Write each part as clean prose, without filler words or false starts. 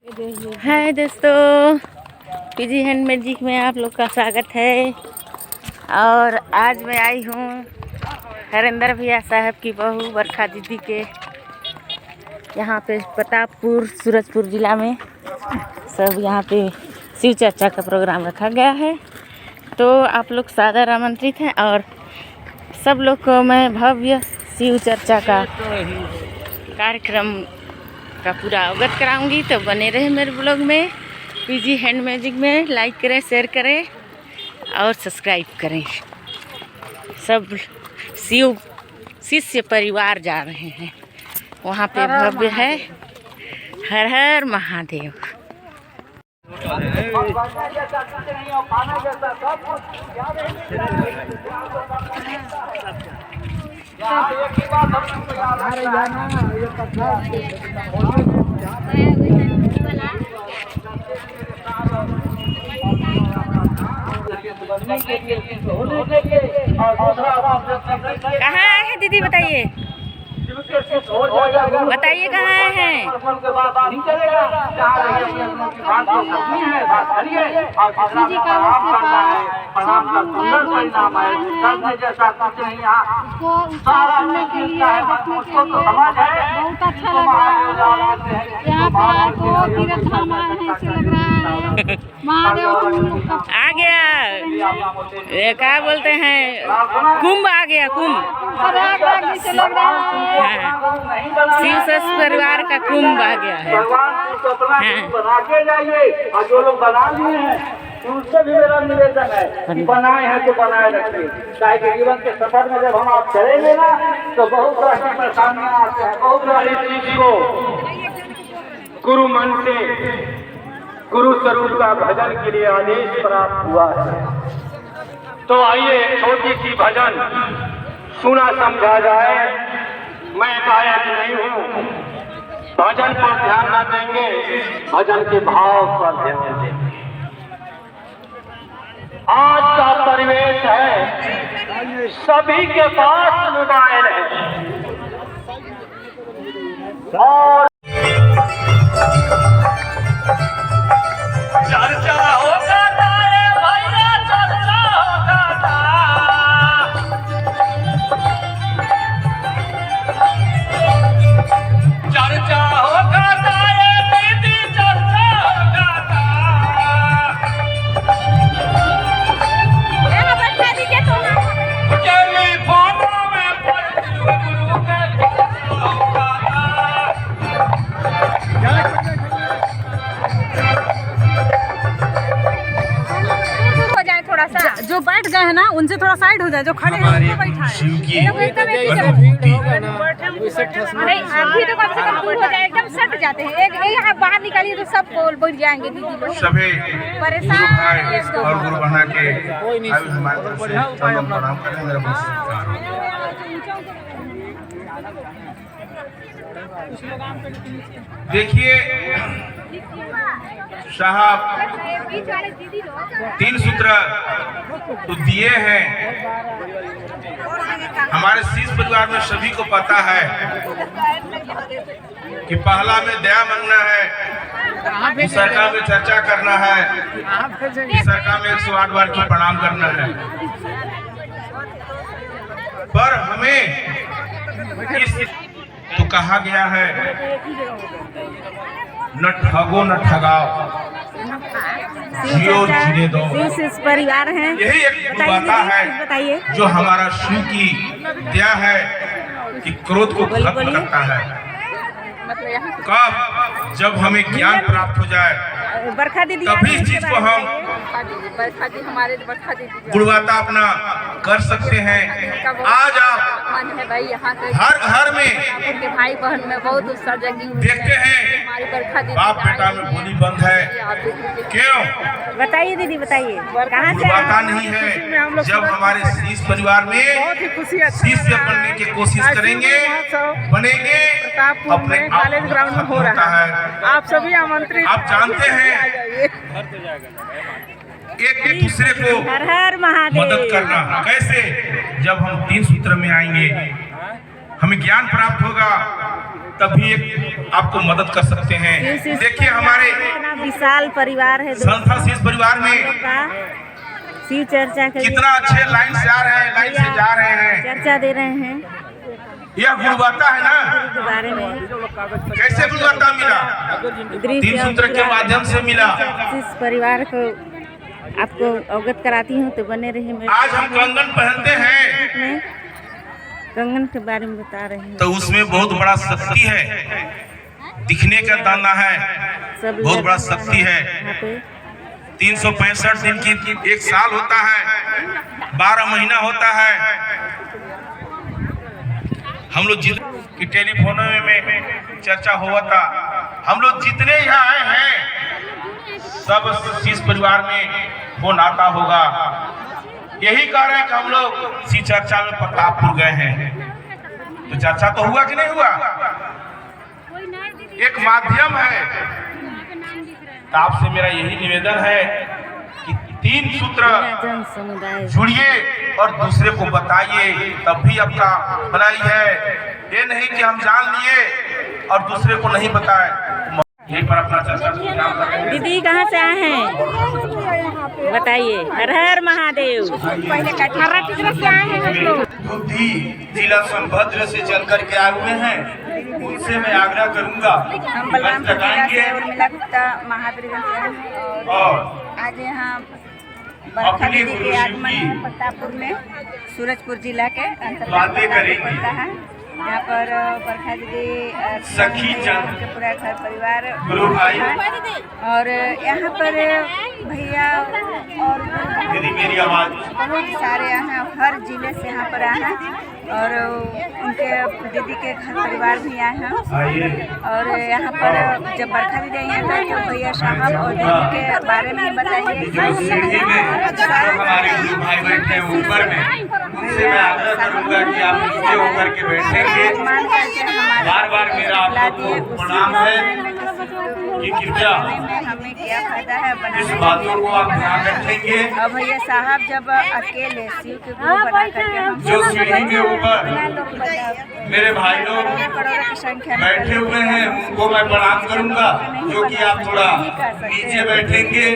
हाय दोस्तों, PG hand magic में आप लोग का स्वागत है। और आज मैं आई हूँ हरिंदर भैया साहब की बहू बरखा दीदी के यहाँ पे प्रतापपुर सूरजपुर ज़िला में सब यहाँ पे शिव चर्चा का प्रोग्राम रखा गया है। तो आप लोग सादर आमंत्रित हैं और सब लोग को मैं भव्य शिव चर्चा का कार्यक्रम का पूरा अवगत कराऊंगी। तो बने रहे मेरे ब्लॉग में, पीजी हैंड मैजिक में। लाइक करें, शेयर करें और सब्सक्राइब करें। सब शिव शिष्य परिवार जा रहे हैं वहाँ पे, भव्य है। हर हर महादेव। कहाँ है दीदी, बताइए बताइए कहाँ हैं? बहुत अच्छा लग रहा है यहाँ पे तीर्थ धाम आए हैं, ऐसे लग रहा है महादेव आ गया। क्या बोलते हैं, कुंभ आ गया, कुंभ से लग रहा है। शिव शिष्य परिवार का कुंभ आ गया है। बना के जाइए और जो लोग बना लिए हैं उनसे भी मेरा निवेदन है कि बनाए हैं तो बनाए रखिए। चाहे कि जीवन के सफर में जब हम आप चलेंगे ना तो बहुत तरह की परेशानियां आती हैं। बहुत सारी चीज को गुरु मन से गुरु स्वरूप का भजन के लिए आदेश प्राप्त हुआ है। तो आइए छोटी सी भजन सुना समझा जाए। मैं गायक नहीं हूँ, भजन पर ध्यान न देंगे, भजन के भाव पर ध्यान देंगे। आज का परिवेश है, सभी के पास मोबाइल है और चर्चा होगा भैया, चर्चा होगा, चर्चा होगा दीदी, चर्चा होगा। जो बैठ गए हैं ना उनसे थोड़ा साइड हो जाए, जो खड़े हैं उनको बैठाएं। नहीं, अभी तो कम से कम दूर हो जाए, एकदम सट जाते हैं। एक यहाँ बाहर निकालिए तो सब बैठ जाएंगे दीदी लोग। सभी परेशान और गुरु बना के हमारे तरफ से प्रणाम करें। मेरा बहुत सत्कार हो। देखिए साहब, 3 सूत्र तो दिए हैं। हमारे शिष्य परिवार में सभी को पता है कि पहला में दया मांगना है, दूसरा का में चर्चा करना है, तीसरा का में 108 बार की प्रणाम करना है। पर हमें इस तो कहा गया है, न ठगो न ठगाओ, जियो जीने दो। शिव परिवार है, यही एक बात है जो हमारा शिव की दया है कि क्रोध को खत्म करता है। कब? जब हमें ज्ञान प्राप्त हो जाए, बरखा दीदी तभी इस चीज को हम गुणवत्ता अपना कर सकते हैं। आज आप भाई यहाँ हर घर में भाई बहन में बहुत उत्साह जगी हुई देखते हैं, बाप बेटा में बोली बंद है। क्यों? बताइए दीदी, बताइए कहाँ से? गुणवत्ता नहीं है। जब हमारे शिष्य परिवार में शिष्य बनने की कोशिश करेंगे, बनेंगे, अपने कॉलेज ग्राउंड में हो रहा है। आप सभी आमंत्रित। आप जानते हैं, एक दूसरे को हर हर महादेव मदद करना कैसे? जब हम 3 सूत्र में आएंगे, हमें ज्ञान प्राप्त होगा, तभी एक आपको मदद कर सकते हैं। देखिए हमारे इतना विशाल परिवार है संस्था शीश परिवार में का शिव चर्चा के कितना अच्छे लाइन से आ रहे हैं, लाइन से जा रहे हैं। चर्चा दे रहे हैं यह गुणवत्ता है ना, के बारे में। कैसे गुणवत्ता मिला? 3 सूत्र के माध्यम से मिला। इस परिवार को आपको अवगत कराती हूँ, तो बने रहिए मेरे आज हम कंगन पहनते हैं में। कंगन के बारे में बता रहे हैं, तो उसमें बहुत बड़ा शक्ति है, दिखने का दाना है, सब बहुत बड़ा लगा शक्ति है। यहाँ पे 365 दिन की 1 साल होता है, 12 महीना होता है। हम लोग की टेलीफोन में चर्चा हुआ था, हम लोग जितने यहाँ आए हैं सब शीश परिवार में फोन आता होगा। यही कह रहे हैं कि हम लोग शीश चर्चा में प्रतापपुर गए हैं, तो चर्चा तो हुआ कि नहीं हुआ? एक माध्यम है। तो आपसे मेरा यही निवेदन है कि 3 सूत्र जन समुदाय जुड़िए और दूसरे को बताइए, तब भी आपका भलाई है। ये नहीं कि हम जान लिए और दूसरे को नहीं बताए। यहीं पर अपना चर्चा काम कर रहे हैं। दीदी कहाँ से आए हैं बताइए? हर हर महादेव। पहले कटहरा टिकरा से आए हैं हम लोग। बुद्धि जिला सोनभद्र से चल कर के आए हुए हैं, उनसे मैं आग्रह करूंगा हम बलरामपुर जिला से उर्मिला गुप्ता महावीरगंज से हैं और आज यहाँ बरखा दीदी के आगमन है प्रतापपुर में, सूरजपुर जिला के बातें करेंगे। पड़ता है। यहाँ पर बरखा दीदी सखी जन के पूरा घर परिवार गुरु भाई और यहाँ पर भैया और दीदी मेरी आवाज बहुत सारे यहाँ हर जिले से यहाँ पर आए हैं और उनके दीदी के घर परिवार भी आए हैं। और यहाँ पर जब बरखा दीदी आई हैं तो भैया साहब और दीदी के बारे में बताइए। हमारे गुरु भाई बैठे हैं ऊपर में, उनसे मैं आग्रह करूंगा कि आप नीचे होकर के बैठेंगे। बार बार मेरा आप लोगों को प्रणाम है कि कृपया हमें क्या फायदा है इस बातों को आप ध्यान रखेंगे। और भैया साहब जब अकेले शिव के गुरु बना करके हम जो सीढ़ी के ऊपर मेरे भाई लोग करोड़ों की संख्या में बैठे हुए हैं, उनको मैं प्रणाम करूंगा, जो कि आप थोड़ा नीचे बैठेंगे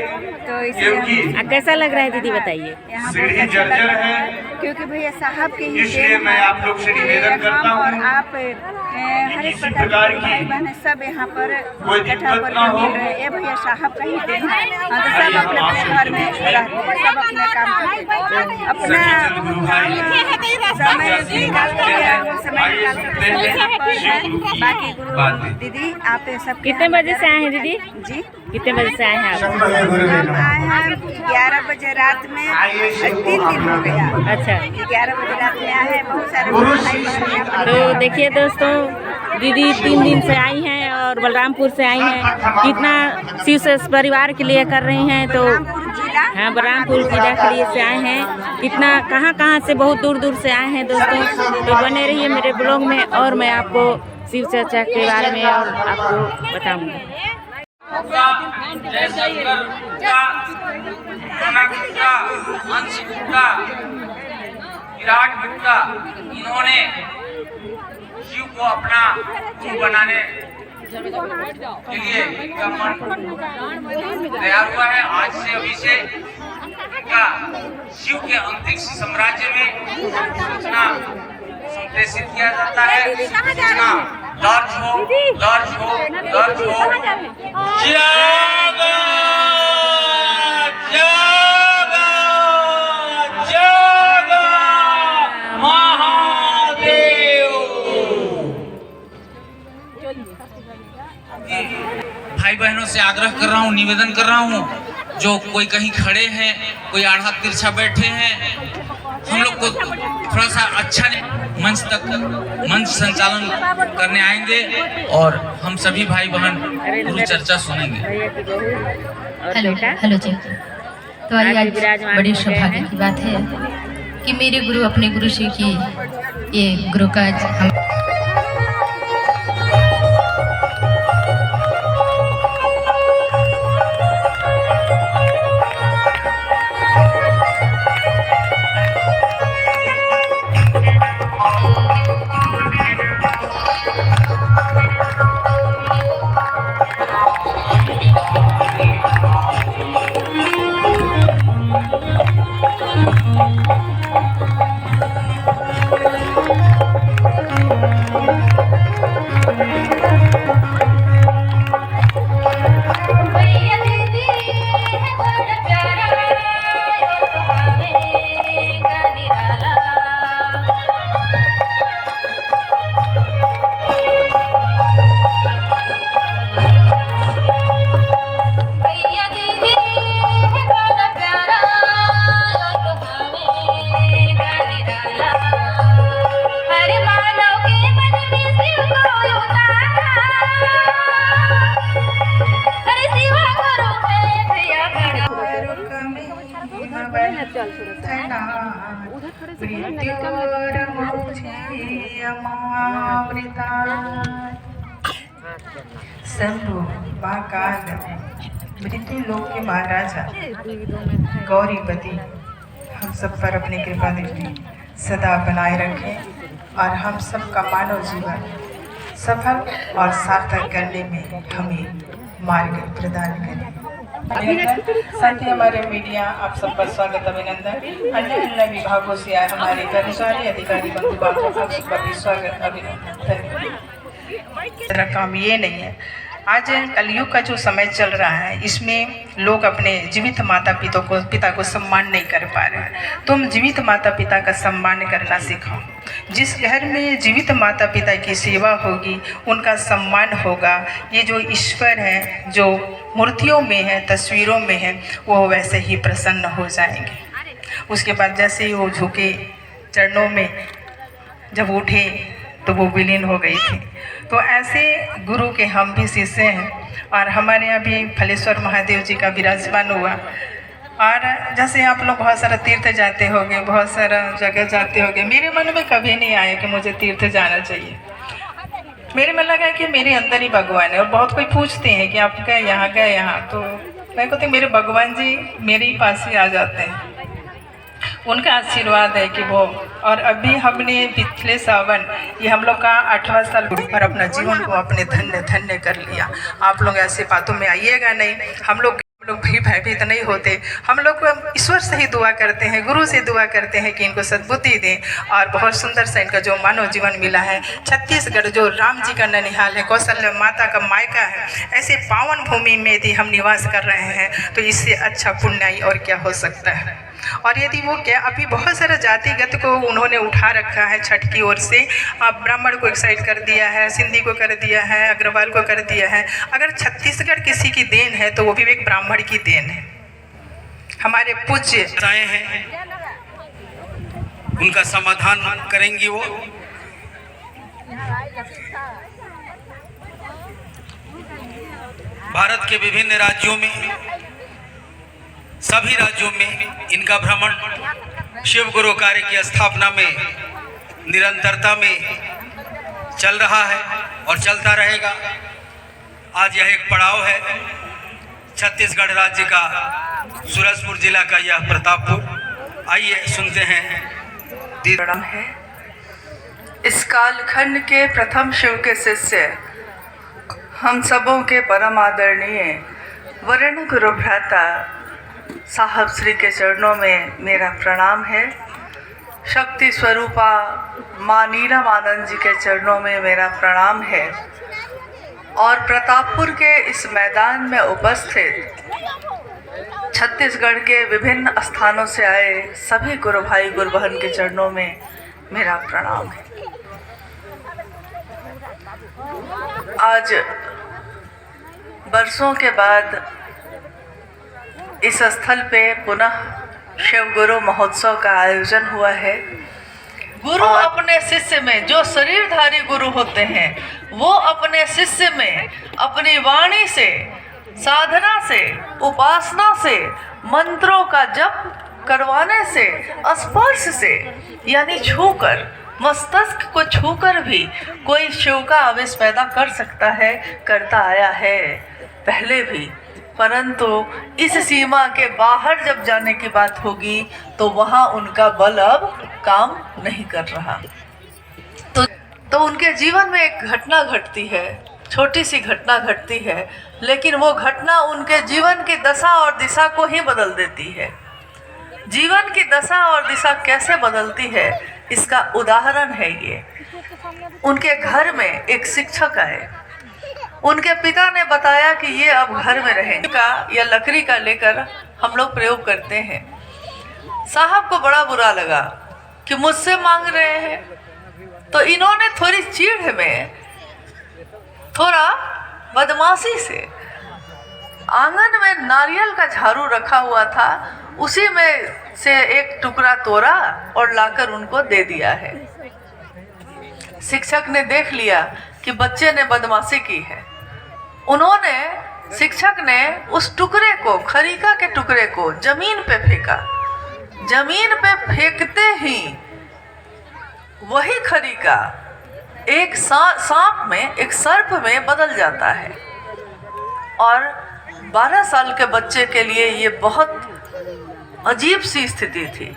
तो क्योंकि कैसा लग रहा है दीदी बताइए? सीढ़ी जर्जर है। क्योंकि भैया साहब के ही इसलिए मैं आप लोग से निवेदन करता हम और हूँ आप हर एक प्रकार के भाई बहन सब यहाँ पर कोई इकट्ठा दिक्कत होकर ना हो। मिल रहे हैं। ये भैया साहब का ही दिन है। तो सब अपने अपने घर में रहते हैं, सब अपने काम करते हैं, अपना सखी चंद गुरु भाई समय निकाल कर समय निकाल कर यहाँ पर है। बाकी गुरु दीदी आप सब कितने बजे से आए हैं दीदी? जी कितने बजे से आए हैं आप? हम आए हैं 11 बजे रात में, 3 दिन हो गया। अच्छा, 11 बजे रात में आए हैं। बहुत सारे भाई बहन यहाँ पर तो देखिए दोस्तों, दीदी 3 दिन से आई हैं और बलरामपुर से आई हैं। कितना शिव से परिवार के लिए कर रही हैं, तो हाँ बलरामपुर जिला के लिए से आए हैं। कितना कहाँ से बहुत दूर दूर से आए हैं दोस्तों। तो बने रहिए मेरे ब्लॉग में और मैं आपको शिव चर्चा के बारे में और आपको बताऊँगी। जय शंकर गुप्ता, सोना गुप्ता, अंश गुप्ता, विराट गुप्ता, इन्होंने शिव को अपना गुरु बनाने के लिए इनका मन तैयार हुआ है। आज से अभी से का शिव के अंतरिक्ष साम्राज्य में सूचना संप्रेषित किया जाता है। सूचना दर्ज हो दर्ज हो दर्ज हो। जागा जागा जागा महादेव। भाई बहनों से आग्रह कर रहा हूँ, निवेदन कर रहा हूँ, जो कोई कहीं खड़े हैं, कोई आढ़ा तिरछा बैठे हैं, हम लोग को थोड़ा सा अच्छा मंच तक मंच संचालन करने आएंगे और हम सभी भाई बहन गुरु चर्चा सुनेंगे। हेलो जी। तो आज बड़ी सौभाग्य की बात है कि मेरे गुरु अपने गुरु श्री की ये गुरु का हम शंभु महाकाल मृत्यु लोक के महाराजा गौरीपति हम सब पर अपनी कृपा दृष्टि सदा बनाए रखें और हम सबका मानव जीवन सफल और सार्थक करने में हमें मार्ग प्रदान करें। साथ ही हमारे मीडिया आप सबका स्वागत अभिनंदन। अन्य अन्य विभागों से आए हमारे कर्मचारी अधिकारी बंधु बांधव आप सबका भी स्वागत अभिनंदन। मेरा काम ये नहीं है, आज कलयुग का जो समय चल रहा है इसमें लोग अपने जीवित माता पिता को सम्मान नहीं कर पा रहे हैं। तुम जीवित माता पिता का सम्मान करना सिखाओ। जिस घर में जीवित माता पिता की सेवा होगी उनका सम्मान होगा। ये जो ईश्वर है जो मूर्तियों में है तस्वीरों में है वो वैसे ही प्रसन्न हो जाएंगे। उसके बाद जैसे ही वो झुके चरणों में जब उठे तो वो विलीन हो गई थी। तो ऐसे गुरु के हम भी शिष्य हैं और हमारे यहाँ भी फलेश्वर महादेव जी का विराजमान हुआ। और जैसे आप लोग बहुत सारा तीर्थ जाते होंगे, बहुत सारा जगह जाते होंगे, मेरे मन में कभी नहीं आया कि मुझे तीर्थ जाना चाहिए। मेरे मन लगा कि मेरे अंदर ही भगवान है। और बहुत कोई पूछते हैं कि आप गए यहाँ, तो मैं कहती मेरे भगवान जी मेरे ही पास ही आ जाते हैं। उनका आशीर्वाद है कि वो। और अभी हमने पिछले सावन ये हम लोग का 8वां साल पर अपना जीवन को अपने धन्य कर लिया। आप लोग ऐसे बातों में आइएगा नहीं। हम लोग भी भयभीत नहीं होते। हम लोग ईश्वर से ही दुआ करते हैं, गुरु से दुआ करते हैं कि इनको सद्बुद्धि दें। और बहुत सुंदर सा इनका जो मानव जीवन मिला है। छत्तीसगढ़ जो राम जी का ननिहाल है, कौशल्या माता का मायका है, ऐसे पावन भूमि में यदि हम निवास कर रहे हैं तो इससे अच्छा पुण्य और क्या हो सकता है। और यदि वो क्या अभी बहुत सारा जातिगत को उन्होंने उठा रखा है छठ की ओर से। ब्राह्मण को एक साइड कर दिया है, सिंधी को कर दिया है, अग्रवाल को कर दिया है। अगर छत्तीसगढ़ किसी की देन है तो वो भी एक ब्राह्मण की देन है। हमारे पूज्य हैं उनका समाधान करेंगी वो। भारत के विभिन्न राज्यों में सभी राज्यों में इनका भ्रमण शिव गुरु कार्य की स्थापना में निरंतरता में चल रहा है और चलता रहेगा। आज यह एक पड़ाव है छत्तीसगढ़ राज्य का सूरजपुर जिला का यह प्रतापपुर। आइए सुनते हैं। प्रणाम है। इस कालखंड के प्रथम शिव के शिष्य हम सबों के परम आदरणीय वर्ण गुरु भ्राता साहब श्री के चरणों में मेरा प्रणाम है। शक्ति स्वरूपा माँ नीलमानंद जी के चरणों में मेरा प्रणाम है। और प्रतापपुर के इस मैदान में उपस्थित छत्तीसगढ़ के विभिन्न स्थानों से आए सभी गुरु भाई गुरु बहन के चरणों में मेरा प्रणाम है। आज बरसों के बाद इस स्थल पे पुनः शिव गुरु महोत्सव का आयोजन हुआ है। गुरु अपने शिष्य में, जो शरीरधारी गुरु होते हैं वो अपने शिष्य में अपनी वाणी से, साधना से, उपासना से, मंत्रों का जप करवाने से, स्पर्श से यानी छूकर, मस्तिष्क को छूकर भी कोई शिव का आवेश पैदा कर सकता है, करता आया है पहले भी। परंतु इस सीमा के बाहर जब जाने की बात होगी तो वहाँ उनका बल अब काम नहीं कर रहा। तो उनके जीवन में एक घटना घटती है, छोटी सी घटना घटती है, लेकिन वो घटना उनके जीवन की दशा और दिशा को ही बदल देती है। जीवन की दशा और दिशा कैसे बदलती है इसका उदाहरण है ये। उनके घर में एक शिक्षक आए। उनके पिता ने बताया कि ये अब घर में रहेंगे का या लकड़ी का लेकर हम लोग प्रयोग करते हैं। साहब को बड़ा बुरा लगा कि मुझसे मांग रहे हैं। तो इन्होंने थोड़ी चिढ़ में, थोड़ा बदमाशी से आंगन में नारियल का झाड़ू रखा हुआ था, उसी में से एक टुकड़ा तोड़ा और लाकर उनको दे दिया है। शिक्षक ने देख लिया कि बच्चे ने बदमाशी की है। शिक्षक ने उस टुकड़े को, खरीका के टुकड़े को जमीन पे फेंका। जमीन पे फेंकते ही वही खरीका एक सांप में, एक सर्प में बदल जाता है। और 12 साल के बच्चे के लिए ये बहुत अजीब सी स्थिति थी।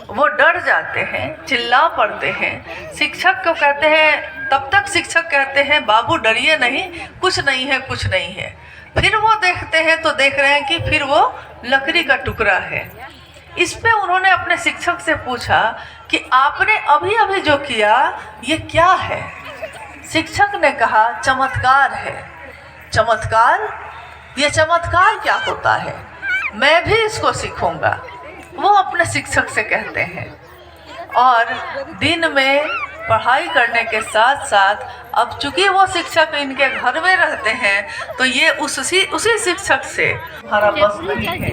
वो डर जाते हैं, चिल्ला पड़ते हैं। शिक्षक को कहते हैं, तब तक शिक्षक कहते हैं बाबू डरिए नहीं, कुछ नहीं है, कुछ नहीं है। फिर वो देखते हैं तो देख रहे हैं कि फिर वो लकड़ी का टुकड़ा है। इस पे उन्होंने अपने शिक्षक से पूछा कि आपने अभी अभी जो किया ये क्या है? शिक्षक ने कहा चमत्कार है। चमत्कार? ये चमत्कार क्या होता है? मैं भी इसको सीखूंगा, वो अपने शिक्षक से कहते हैं। और दिन में पढ़ाई करने के साथ साथ अब चूंकि वो शिक्षक इनके घर में रहते हैं तो ये उसी शिक्षक से हमारा बस नहीं है,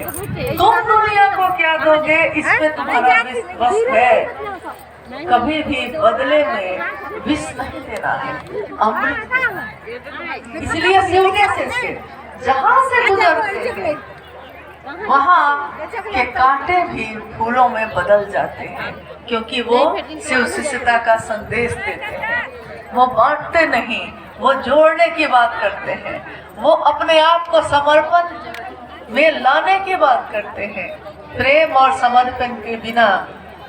तुम दुनिया को क्या दोगे इस पे तुम्हारा बस है। कभी भी बदले में विष नहीं देना है, अमृत देना है। इसलिए सीढ़ी से जहाँ से गुजरते हैं वहाँ के कांटे भी फूलों में बदल जाते हैं, क्योंकि वो शिव शिष्यता का संदेश देते हैं। वो बांटते नहीं, वो जोड़ने की बात करते हैं, वो अपने आप को समर्पण में लाने की बात करते हैं। प्रेम और समर्पण के बिना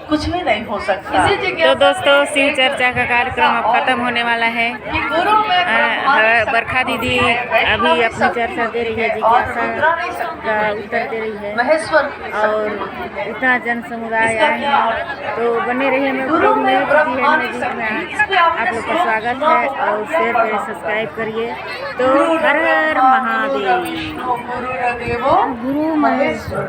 कुछ भी नहीं हो सकता। तो दोस्तों शिव चर्चा का कार्यक्रम अब खत्म होने वाला है। बरखा दीदी अभी अपनी चर्चा दे रही है, जिज्ञासा का उत्तर दे रही है और इतना जन समुदाय आए हैं। तो बने रहिए मेरे ब्लॉग में, आप लोग का स्वागत है और शेयर करिए, सब्सक्राइब करिए। तो हर हर महादेव, गुरु महेश्वर।